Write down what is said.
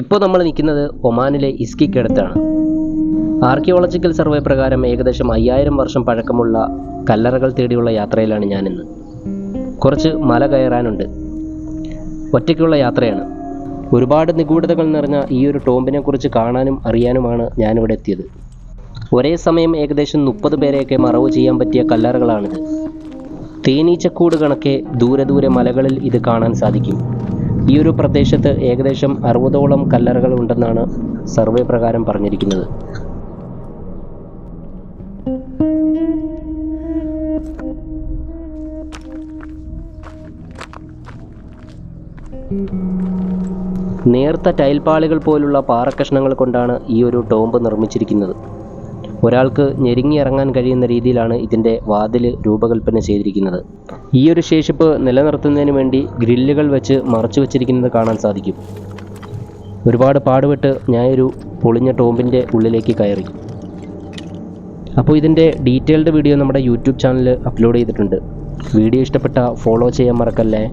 ഇപ്പോൾ നമ്മൾ നിൽക്കുന്നത് ഒമാനിലെ ഇസ്കിക്കടുത്താണ്. ആർക്കിയോളജിക്കൽ സർവേ പ്രകാരം ഏകദേശം 5000 വർഷം പഴക്കമുള്ള കല്ലറകൾ തേടിയുള്ള യാത്രയിലാണ് ഞാനിന്ന്. കുറച്ച് മല കയറാനുണ്ട്. ഒറ്റയ്ക്കുള്ള യാത്രയാണ്. ഒരുപാട് നിഗൂഢതകൾ നിറഞ്ഞ ഈ ഒരു ടോംബിനെ കുറിച്ച് കാണാനും അറിയാനുമാണ് ഞാനിവിടെ എത്തിയത്. ഒരേ സമയം ഏകദേശം 30 പേരെയൊക്കെ മറവ് ചെയ്യാൻ പറ്റിയ കല്ലറകളാണിത്. തേനീച്ചക്കൂട് കണക്കെ ദൂരെ മലകളിൽ ഇത് കാണാൻ സാധിക്കും. ഈ ഒരു പ്രദേശത്ത് ഏകദേശം 60ഓളം കല്ലറകൾ ഉണ്ടെന്നാണ് സർവേ പ്രകാരം പറഞ്ഞിരിക്കുന്നത്. നേർത്ത ടൈൽപാളികൾ പോലുള്ള പാറക്കഷ്ണങ്ങൾ കൊണ്ടാണ് ഈ ഒരു ടോംബ് നിർമ്മിച്ചിരിക്കുന്നത്. ഒരാൾക്ക് ഞെരുങ്ങിയിറങ്ങാൻ കഴിയുന്ന രീതിയിലാണ് ഇതിൻ്റെ വാതിൽ രൂപകൽപ്പന ചെയ്തിരിക്കുന്നത്. ഈ ഒരു ശേഷിപ്പ് നിലനിർത്തുന്നതിന് വേണ്ടി ഗ്രില്ലുകൾ വെച്ച് മറച്ചു വച്ചിരിക്കുന്നത് കാണാൻ സാധിക്കും. ഒരുപാട് പാടുപെട്ട് ഞാനൊരു പൊളിഞ്ഞ ടോംബിൻ്റെ ഉള്ളിലേക്ക് കയറി. അപ്പോൾ ഇതിൻ്റെ ഡീറ്റെയിൽഡ് വീഡിയോ നമ്മുടെ യൂട്യൂബ് ചാനലിൽ അപ്ലോഡ് ചെയ്തിട്ടുണ്ട്. വീഡിയോ ഇഷ്ടപ്പെട്ട ഫോളോ ചെയ്യാൻ മറക്കല്ലേ.